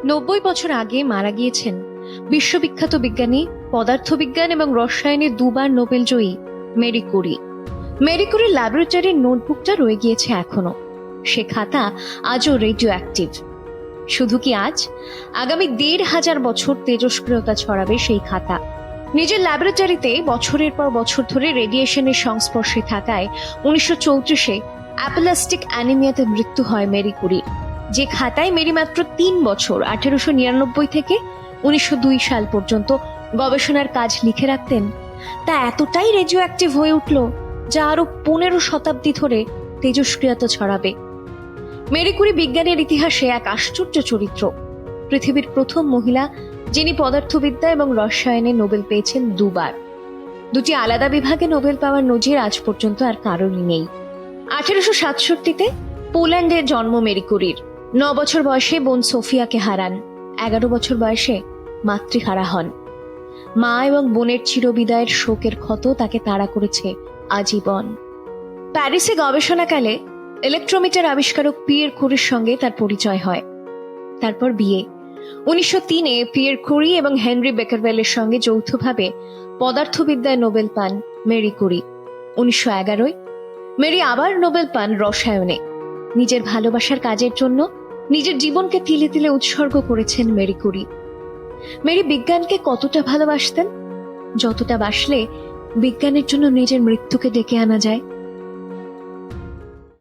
90 বছর আগে মারা গিয়েছেন বিশ্ববিখ্যাত বিজ্ঞানী, পদার্থবিজ্ঞান এবং রসায়নে দুবার নোবেল জয়ী মেরি কুরি। মেরি কুরির ল্যাবরেটরির নোটবুকটা রয়ে গিয়েছে এখনো। সে খাতা আজও রেডিও অ্যাক্টিভ। শুধু কি আজ, আগামী ১৫০০ বছর তেজস্ক্রিয়তা ছড়াবে সেই খাতা। নিজের ল্যাবরেটরিতে বছরের পর বছর ধরে রেডিয়েশনের সংস্পর্শে থাকায় 1934-এ অ্যাপোপ্লাস্টিক অ্যানিমিয়াতে মৃত্যু হয় মেরি কুরির। যে খাতায় মেরি মাত্র ৩ বছর 1899 থেকে 1902 সাল পর্যন্ত গবেষণার কাজ লিখে রাখতেন, তা এতটাই রেডিও অ্যাক্টিভ হয়ে উঠল যা আরো 15 শতাব্দী ধরে তেজস্ক্রিয়তা ছড়াবে। মেরি কুরি বিজ্ঞানের ইতিহাসে এক আশ্চর্য চরিত্র। পৃথিবীর প্রথম মহিলা যিনি পদার্থবিদ্যা এবং রসায়নে নোবেল পেয়েছেন দুবার। দুটি আলাদা বিভাগে নোবেল পাওয়ার নজির আজ পর্যন্ত আর কারোরই নেই। 1867-তে পোল্যান্ডে জন্ম মেরি কুরির। 9 বছর বয়সে বোন সোফিয়াকে হারান। 11 বছর বয়সে মাতৃহারা হন। মা এবং বোনের চিরবিদায়ের শোকের ক্ষত তাকে তাড়া করেছে আজীবন। প্যারিসে গবেষণাকালে ইলেকট্রোমিটার আবিষ্কারক পিয়ের কুরির সঙ্গে তার পরিচয় হয়। তারপর বিয়ে। 1903-এ পিয়ের কুরি এবং হেনরি বেকারওয়েলের সঙ্গে যৌথভাবে পদার্থবিদ্যায় নোবেল পান মেরি কুরি। 1911-য় মেরি আবার নোবেল পান রসায়নে। নিজের ভালোবাসার কাজের জন্য নিজের জীবনকে তিলে তিলে উৎসর্গ করেছেন মেরি কুরি। মেরি বিজ্ঞানকে কতটা ভালোবাসতেন, যতটা বাসলে বিজ্ঞানের জন্য নিজের মৃত্যুকে ডেকে আনা যায়।